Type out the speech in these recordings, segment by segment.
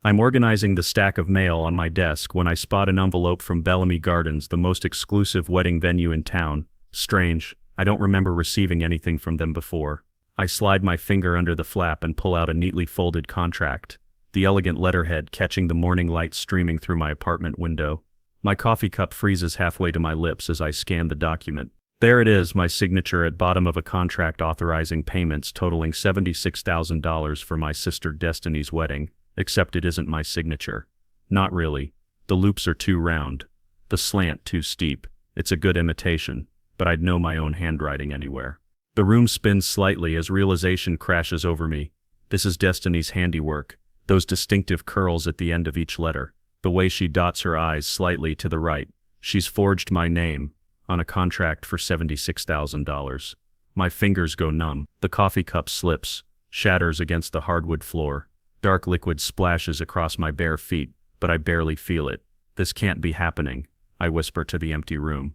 I'm organizing the stack of mail on my desk when I spot an envelope from Bellamy Gardens, the most exclusive wedding venue in town. Strange, I don't remember receiving anything from them before. I slide my finger under the flap and pull out a neatly folded contract, the elegant letterhead catching the morning light streaming through my apartment window. My coffee cup freezes halfway to my lips as I scan the document. There it is, my signature at bottom of a contract authorizing payments totaling $76,000 for my sister Destiny's wedding, except it isn't my signature. Not really. The loops are too round. The slant too steep. It's a good imitation, but I'd know my own handwriting anywhere. The room spins slightly as realization crashes over me. This is Destiny's handiwork, those distinctive curls at the end of each letter, the way she dots her I's slightly to the right. She's forged my name on a contract for $76,000. My fingers go numb. The coffee cup slips, shatters against the hardwood floor. Dark liquid splashes across my bare feet, but I barely feel it. This can't be happening, I whisper to the empty room.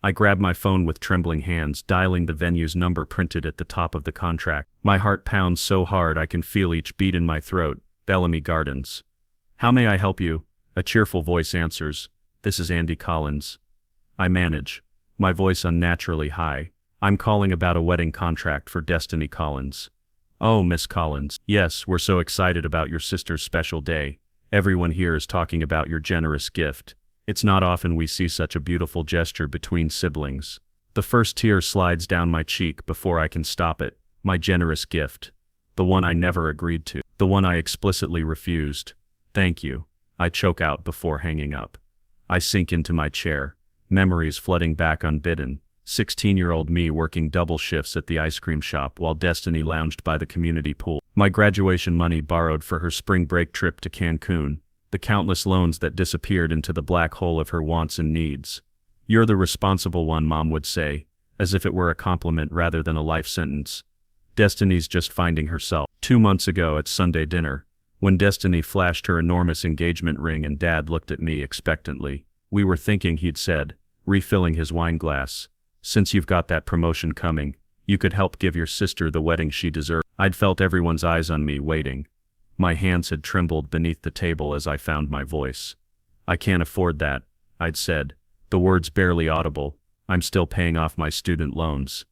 I grab my phone with trembling hands, dialing the venue's number printed at the top of the contract. My heart pounds so hard I can feel each beat in my throat. Bellamy Gardens. How may I help you? A cheerful voice answers. This is Andy Collins. I manage, my voice unnaturally high. I'm calling about a wedding contract for Destiny Collins. Oh, Miss Collins. Yes, we're so excited about your sister's special day. Everyone here is talking about your generous gift. It's not often we see such a beautiful gesture between siblings. The first tear slides down my cheek before I can stop it. My generous gift. The one I never agreed to. The one I explicitly refused. Thank you. I choke out before hanging up. I sink into my chair, memories flooding back unbidden. 16-year-old me working double shifts at the ice cream shop while Destiny lounged by the community pool. My graduation money borrowed for her spring break trip to Cancun. The countless loans that disappeared into the black hole of her wants and needs. You're the responsible one, Mom would say, as if it were a compliment rather than a life sentence. Destiny's just finding herself. 2 months ago at Sunday dinner, when Destiny flashed her enormous engagement ring and Dad looked at me expectantly, we were thinking, he'd said, refilling his wine glass. Since you've got that promotion coming, you could help give your sister the wedding she deserved. I'd felt everyone's eyes on me waiting. My hands had trembled beneath the table as I found my voice. I can't afford that, I'd said, the words barely audible. I'm still paying off my student loans.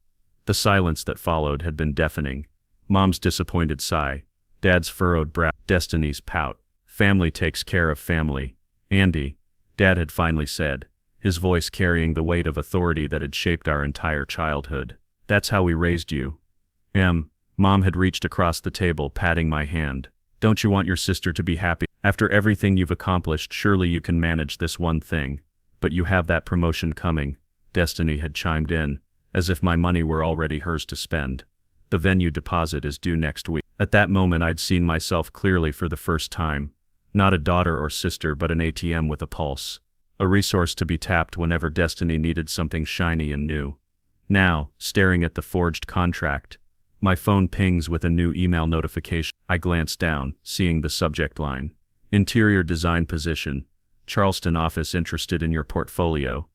The silence that followed had been deafening. Mom's disappointed sigh, Dad's furrowed brow, Destiny's pout. Family takes care of family. Andy, Dad had finally said, his voice carrying the weight of authority that had shaped our entire childhood. That's how we raised you. Mom had reached across the table, patting my hand. Don't you want your sister to be happy? After everything you've accomplished, surely you can manage this one thing. But you have that promotion coming, Destiny had chimed in, as if my money were already hers to spend. The venue deposit is due next week. At that moment I'd seen myself clearly for the first time. Not a daughter or sister, but an ATM with a pulse. A resource to be tapped whenever Destiny needed something shiny and new. Now, staring at the forged contract, my phone pings with a new email notification. I glance down, seeing the subject line. Interior design position. Charleston office interested in your portfolio.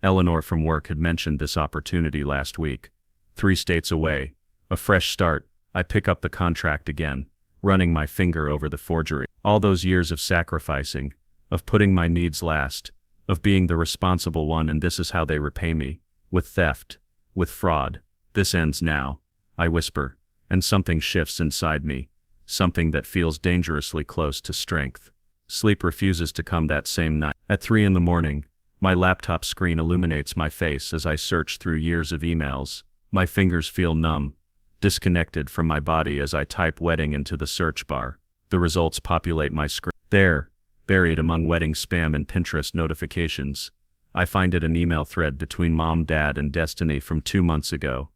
Eleanor from work had mentioned this opportunity last week. 3 states away. A fresh start. I pick up the contract again, running my finger over the forgery. All those years of sacrificing, of putting my needs last, of being the responsible one, and this is how they repay me. With theft. With fraud. This ends now, I whisper, and something shifts inside me. Something that feels dangerously close to strength. Sleep refuses to come that same night. At 3 in the morning, my laptop screen illuminates my face as I search through years of emails. My fingers feel numb, disconnected from my body as I type wedding into the search bar. The results populate my screen. There, buried among wedding spam and Pinterest notifications, I find it an email thread between Mom, Dad, and Destiny from 2 months ago.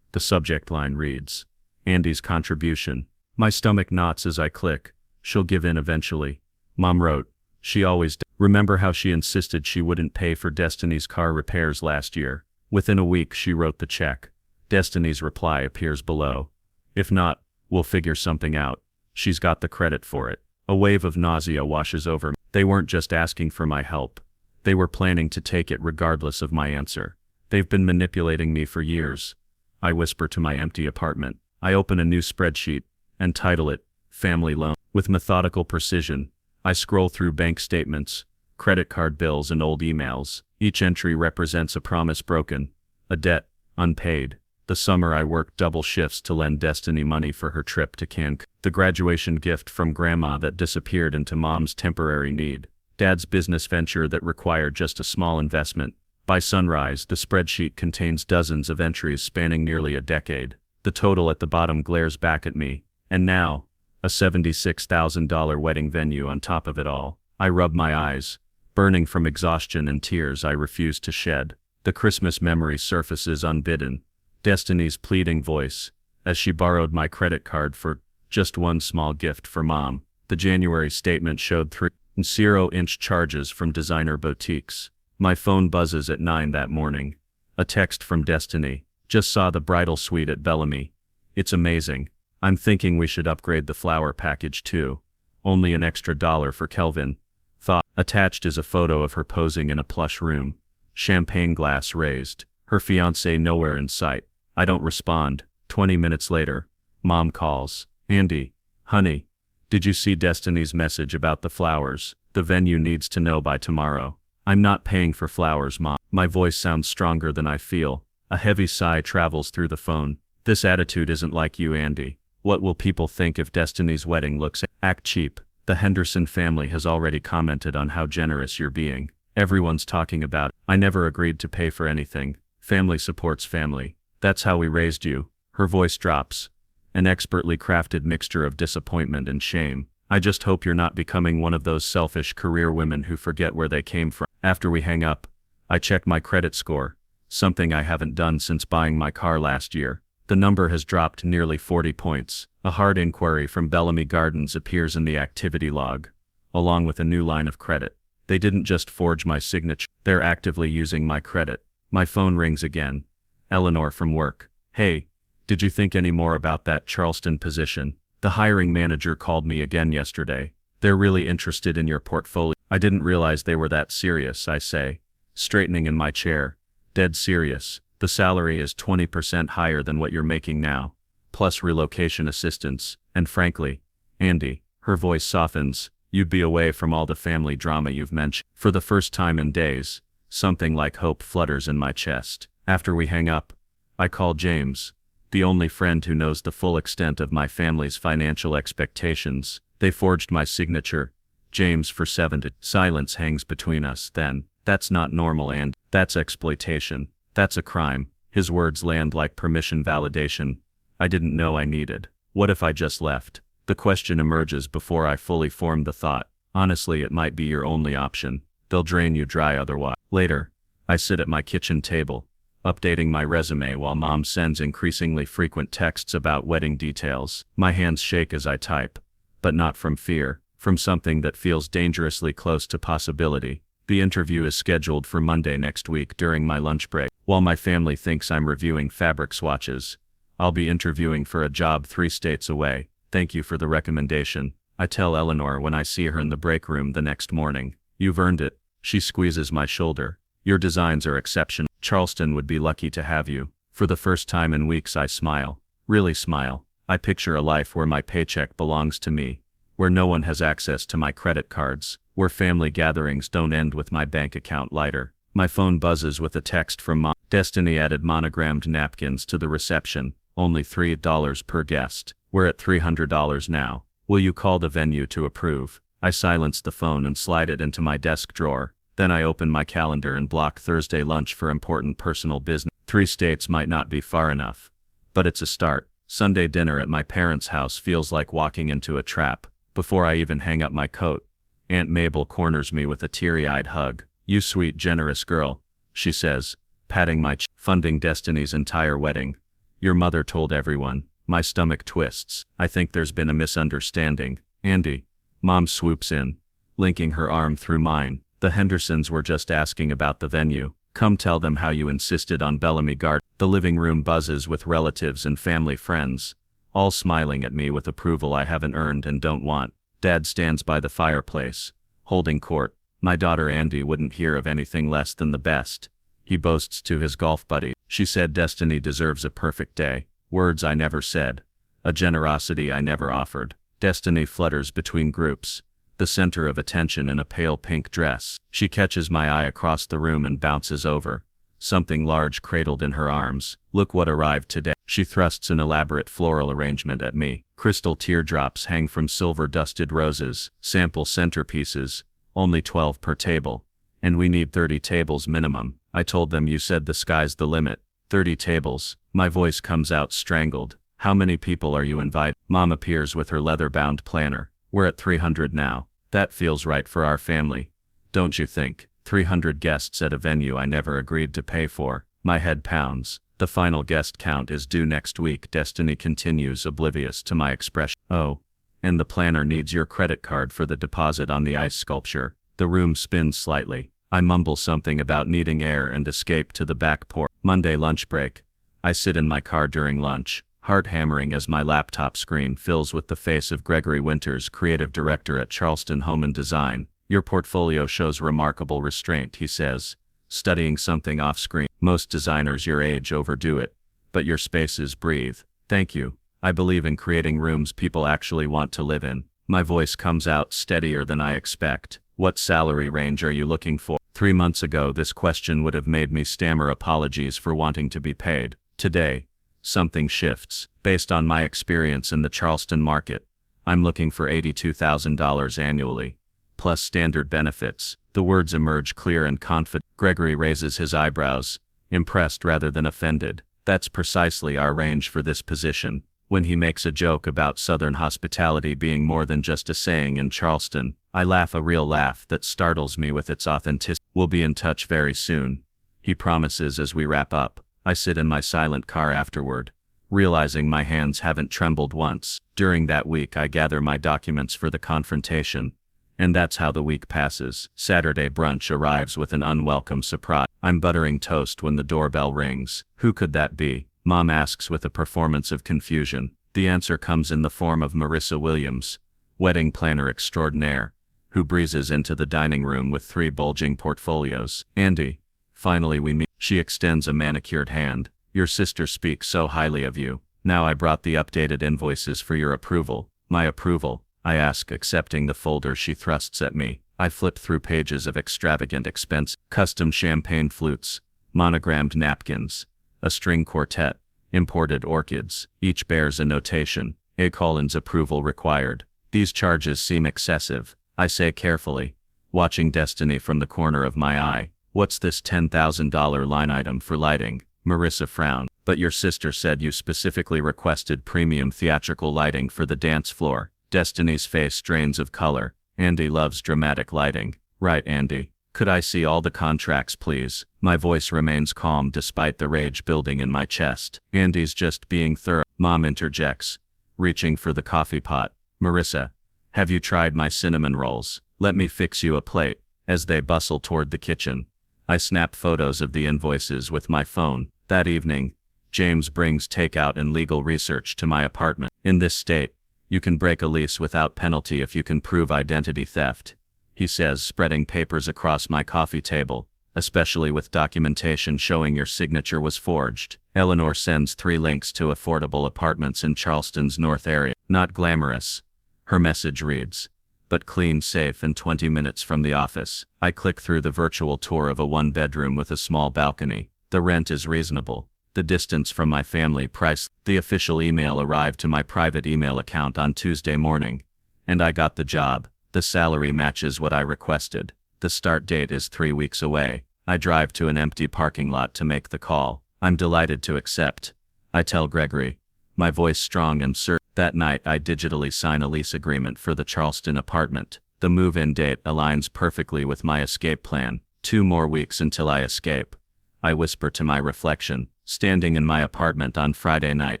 The subject line reads, Andy's contribution. My stomach knots as I click. She'll give in eventually. Mom wrote, she always does. Remember how she insisted she wouldn't pay for Destiny's car repairs last year? Within a week she wrote the check. Destiny's reply appears below. If not, we'll figure something out. She's got the credit for it. A wave of nausea washes over me. They weren't just asking for my help. They were planning to take it regardless of my answer. They've been manipulating me for years. I whisper to my empty apartment. I open a new spreadsheet and title it, Family Loan. With methodical precision, I scroll through bank statements, credit card bills and old emails. Each entry represents a promise broken, a debt unpaid. The summer I worked double shifts to lend Destiny money for her trip to Cancun. The graduation gift from Grandma that disappeared into Mom's temporary need. Dad's business venture that required just a small investment. By sunrise, the spreadsheet contains dozens of entries spanning nearly a decade. The total at the bottom glares back at me. And now, a $76,000 wedding venue on top of it all. I rub my eyes, burning from exhaustion and tears I refuse to shed. The Christmas memory surfaces unbidden. Destiny's pleading voice, as she borrowed my credit card for just one small gift for Mom. The January statement showed 3.0-inch charges from designer boutiques. My phone buzzes at 9 that morning. A text from Destiny. Just saw the bridal suite at Bellamy. It's amazing. I'm thinking we should upgrade the flower package too. Only an extra $1 for Kelvin. Thought. Attached is a photo of her posing in a plush room. Champagne glass raised. Her fiancé nowhere in sight. I don't respond. 20 minutes later, Mom calls. Andy, honey, did you see Destiny's message about the flowers? The venue needs to know by tomorrow. I'm not paying for flowers, Mom. My voice sounds stronger than I feel. A heavy sigh travels through the phone. This attitude isn't like you, Andy. What will people think if Destiny's wedding looks act cheap? The Henderson family has already commented on how generous you're being. Everyone's talking about it. I never agreed to pay for anything. Family supports family. That's how we raised you. Her voice drops. An expertly crafted mixture of disappointment and shame. I just hope you're not becoming one of those selfish career women who forget where they came from. After we hang up, I check my credit score, something I haven't done since buying my car last year. The number has dropped nearly 40 points. A hard inquiry from Bellamy Gardens appears in the activity log, along with a new line of credit. They didn't just forge my signature, they're actively using my credit. My phone rings again. Eleanor from work. Hey, did you think any more about that Charleston position? The hiring manager called me again yesterday. They're really interested in your portfolio. I didn't realize they were that serious, I say, straightening in my chair. Dead serious. The salary is 20% higher than what you're making now, plus relocation assistance, and frankly, Andy, her voice softens, you'd be away from all the family drama you've mentioned. For the first time in days, something like hope flutters in my chest. After we hang up, I call James, the only friend who knows the full extent of my family's financial expectations. They forged my signature. James for 70. Silence hangs between us. Then, that's not normal, and that's exploitation. That's a crime. His words land like permission validation I didn't know I needed. What if I just left? The question emerges before I fully form the thought. Honestly, it might be your only option. They'll drain you dry otherwise. Later, I sit at my kitchen table, updating my resume while Mom sends increasingly frequent texts about wedding details. My hands shake as I type, but not from fear, from something that feels dangerously close to possibility. The interview is scheduled for Monday next week during my lunch break. While my family thinks I'm reviewing fabric swatches, I'll be interviewing for a job 3 states away. Thank you for the recommendation, I tell Eleanor when I see her in the break room the next morning. You've earned it. She squeezes my shoulder. Your designs are exceptional. Charleston would be lucky to have you. For the first time in weeks I smile. Really smile. I picture a life where my paycheck belongs to me, where no one has access to my credit cards, where family gatherings don't end with my bank account lighter. My phone buzzes with a text from Mom. Destiny added monogrammed napkins to the reception, only $3 per guest. We're at $300 now. Will you call the venue to approve? I silence the phone and slide it into my desk drawer. Then I open my calendar and block Thursday lunch for important personal business. 3 states might not be far enough, but it's a start. Sunday dinner at my parents' house feels like walking into a trap. Before I even hang up my coat, Aunt Mabel corners me with a teary-eyed hug. You sweet, generous girl, she says, patting my chin. Funding Destiny's entire wedding. Your mother told everyone. My stomach twists. I think there's been a misunderstanding. Andy. Mom swoops in, linking her arm through mine. The Hendersons were just asking about the venue. Come tell them how you insisted on Bellamy Gardens. The living room buzzes with relatives and family friends, all smiling at me with approval I haven't earned and don't want. Dad stands by the fireplace, holding court. My daughter Andy wouldn't hear of anything less than the best. He boasts to his golf buddy. She said Destiny deserves a perfect day. Words I never said. A generosity I never offered. Destiny flutters between groups, the center of attention in a pale pink dress. She catches my eye across the room and bounces over, something large cradled in her arms. Look what arrived today. She thrusts an elaborate floral arrangement at me. Crystal teardrops hang from silver-dusted roses, sample centerpieces, only 12 per table. And we need 30 tables minimum. I told them you said the sky's the limit. 30 tables. My voice comes out strangled. How many people are you inviting? Mom appears with her leather-bound planner. We're at 300 now. That feels right for our family. Don't you think? 300 guests at a venue I never agreed to pay for. My head pounds. The final guest count is due next week. Destiny continues, oblivious to my expression. Oh. And the planner needs your credit card for the deposit on the ice sculpture. The room spins slightly. I mumble something about needing air and escape to the back porch. Monday lunch break. I sit in my car during lunch, heart hammering as my laptop screen fills with the face of Gregory Winters, creative director at Charleston Home and Design. Your portfolio shows remarkable restraint, he says, studying something off screen. Most designers your age overdo it, but your spaces breathe. Thank you. I believe in creating rooms people actually want to live in. My voice comes out steadier than I expect. What salary range are you looking for? 3 months ago this question would have made me stammer apologies for wanting to be paid. Today, something shifts. Based on my experience in the Charleston market, I'm looking for $82,000 annually, plus standard benefits. The words emerge clear and confident. Gregory raises his eyebrows, impressed rather than offended. That's precisely our range for this position. When he makes a joke about Southern hospitality being more than just a saying in Charleston, I laugh, a real laugh that startles me with its authenticity. We'll be in touch very soon, he promises as we wrap up. I sit in my silent car afterward, realizing my hands haven't trembled once. During that week I gather my documents for the confrontation, and that's how the week passes. Saturday brunch arrives with an unwelcome surprise. I'm buttering toast when the doorbell rings. Who could that be? Mom asks with a performance of confusion. The answer comes in the form of Marissa Williams, wedding planner extraordinaire, who breezes into the dining room with 3 bulging portfolios. Andy, finally we meet. She extends a manicured hand. Your sister speaks so highly of you. Now I brought the updated invoices for your approval. My approval? I ask, accepting the folder she thrusts at me. I flip through pages of extravagant expense, custom champagne flutes, monogrammed napkins, a string quartet, imported orchids. Each bears a notation. A: Collins approval required. These charges seem excessive, I say carefully, watching Destiny from the corner of my eye. What's this $10,000 line item for lighting? Marissa frowned. But your sister said you specifically requested premium theatrical lighting for the dance floor. Destiny's face drains of color. Andy loves dramatic lighting. Right, Andy. Could I see all the contracts, please? My voice remains calm despite the rage building in my chest. Andy's just being thorough. Mom interjects, reaching for the coffee pot. Marissa, have you tried my cinnamon rolls? Let me fix you a plate. As they bustle toward the kitchen, I snap photos of the invoices with my phone. That evening, James brings takeout and legal research to my apartment. In this state, you can break a lease without penalty if you can prove identity theft, he says, spreading papers across my coffee table, especially with documentation showing your signature was forged. Eleanor sends 3 links to affordable apartments in Charleston's north area. Not glamorous, her message reads, but clean, safe, and 20 minutes from the office. I click through the virtual tour of a 1-bedroom with a small balcony. The rent is reasonable. The distance from my family price. The official email arrived to my private email account on Tuesday morning, and I got the job. The salary matches what I requested. The start date is 3 weeks away. I drive to an empty parking lot to make the call. I'm delighted to accept, I tell Gregory, my voice strong and certain. That night I digitally sign a lease agreement for the Charleston apartment. The move-in date aligns perfectly with my escape plan. 2 more weeks until I escape, I whisper to my reflection. Standing in my apartment on Friday night,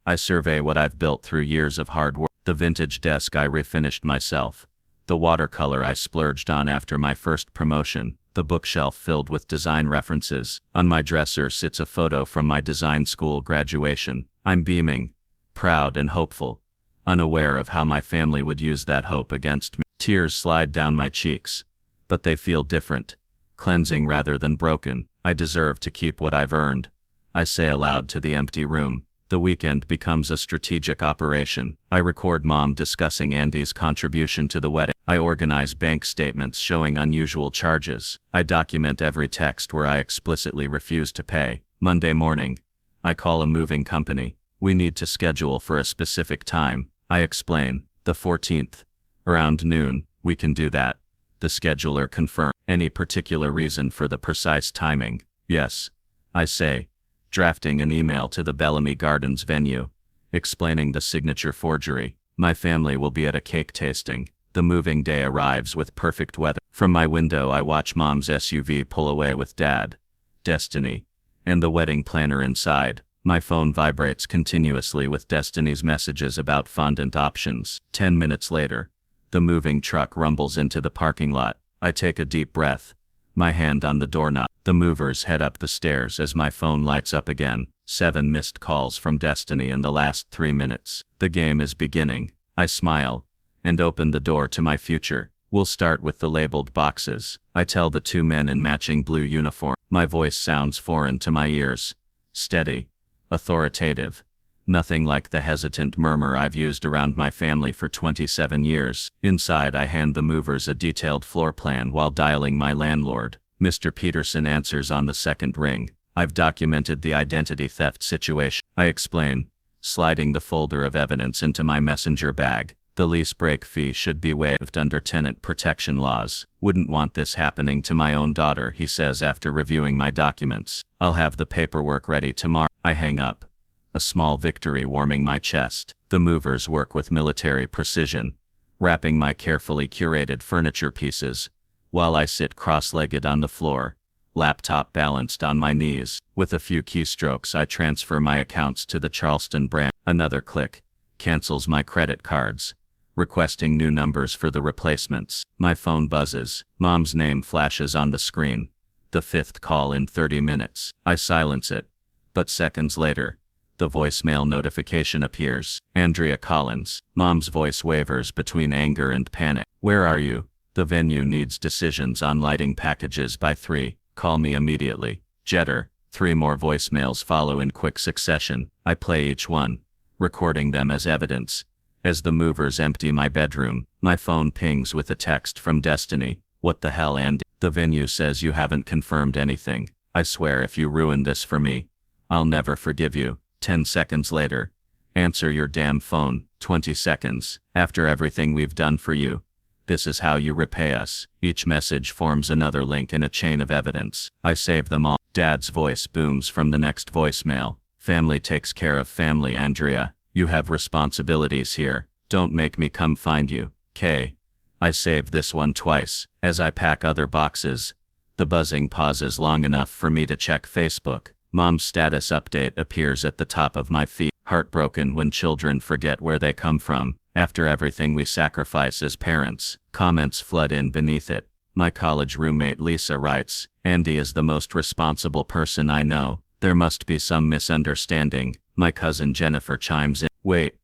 I survey what I've built through years of hard work. The vintage desk I refinished myself, the watercolor I splurged on after my first promotion, the bookshelf filled with design references. On my dresser sits a photo from my design school graduation. I'm beaming, proud and hopeful, unaware of how my family would use that hope against me. Tears slide down my cheeks, but they feel different, cleansing rather than broken. I deserve to keep what I've earned, I say aloud to the empty room. The weekend becomes a strategic operation. I record Mom discussing Andy's contribution to the wedding. I organize bank statements showing unusual charges. I document every text where I explicitly refuse to pay. Monday morning, I call a moving company. We need to schedule for a specific time. I explain. The 14th. Around noon, we can do that. The scheduler confirms. Any particular reason for the precise timing? Yes. I say, drafting an email to the Bellamy Gardens venue, explaining the signature forgery. My family will be at a cake tasting. The moving day arrives with perfect weather. From my window I watch Mom's SUV pull away with Dad, Destiny, and the wedding planner inside. My phone vibrates continuously with Destiny's messages about fondant options. 10 minutes later, the moving truck rumbles into the parking lot. I take a deep breath, my hand on the doorknob. The movers head up the stairs as my phone lights up again. 7 missed calls from Destiny in the last 3 minutes. The game is beginning. I smile and open the door to my future. We'll start with the labeled boxes. I tell the 2 men in matching blue uniform. My voice sounds foreign to my ears. Steady. Authoritative. Nothing like the hesitant murmur I've used around my family for 27 years. Inside I hand the movers a detailed floor plan while dialing my landlord. Mr. Peterson answers on the second ring. I've documented the identity theft situation. I explain, sliding the folder of evidence into my messenger bag. The lease break fee should be waived under tenant protection laws. Wouldn't want this happening to my own daughter, he says after reviewing my documents. I'll have the paperwork ready tomorrow. I hang up, a small victory warming my chest. The movers work with military precision, wrapping my carefully curated furniture pieces, while I sit cross-legged on the floor, laptop balanced on my knees. With a few keystrokes I transfer my accounts to the Charleston branch. Another click cancels my credit cards, requesting new numbers for the replacements. My phone buzzes. Mom's name flashes on the screen. The 5th call in 30 minutes. I silence it, but seconds later, the voicemail notification appears. Andrea Collins. Mom's voice wavers between anger and panic. Where are you? The venue needs decisions on lighting packages by 3. Call me immediately. Jetter. 3 more voicemails follow in quick succession. I play each one, recording them as evidence. As the movers empty my bedroom, my phone pings with a text from Destiny. What the hell, Andy? The venue says you haven't confirmed anything. I swear if you ruin this for me, I'll never forgive you. 10 seconds later. Answer your damn phone. 20 seconds. After everything we've done for you, this is how you repay us. Each message forms another link in a chain of evidence. I save them all. Dad's voice booms from the next voicemail. Family takes care of family, Andrea. You have responsibilities here. Don't make me come find you. K. I save this one twice. As I pack other boxes, the buzzing pauses long enough for me to check Facebook. Mom's status update appears at the top of my feed. Heartbroken when children forget where they come from. After everything we sacrifice as parents, comments flood in beneath it. My college roommate Lisa writes, Andy is the most responsible person I know. There must be some misunderstanding. My cousin Jennifer chimes in. Wait,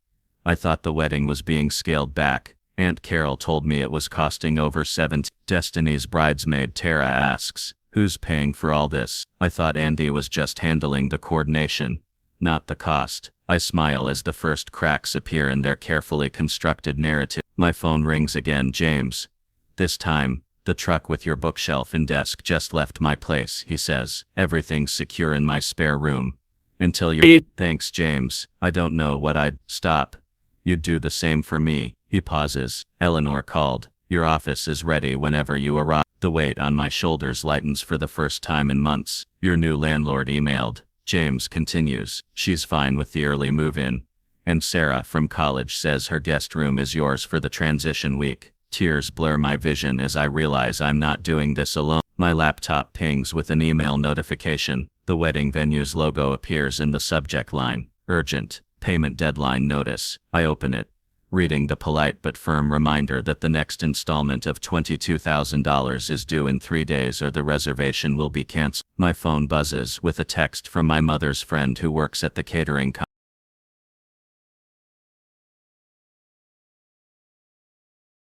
I thought the wedding was being scaled back. Aunt Carol told me it was costing over $70. Destiny's bridesmaid Tara asks, who's paying for all this? I thought Andy was just handling the coordination, not the cost. I smile as the first cracks appear in their carefully constructed narrative. My phone rings again. James. This time, the truck with your bookshelf and desk just left my place, he says. Everything's secure in my spare room. Until you're... Thanks, James. I don't know what I'd... Stop. You'd do the same for me. He pauses. Eleanor called. Your office is ready whenever you arrive. The weight on my shoulders lightens for the first time in months. Your new landlord emailed. James continues. She's fine with the early move-in. And Sarah from college says her guest room is yours for the transition week. Tears blur my vision as I realize I'm not doing this alone. My laptop pings with an email notification. The wedding venue's logo appears in the subject line. Urgent. Payment deadline notice. I open it, reading the polite but firm reminder that the next installment of $22,000 is due in 3 days or the reservation will be canceled. My phone buzzes with a text from my mother's friend who works at the catering company.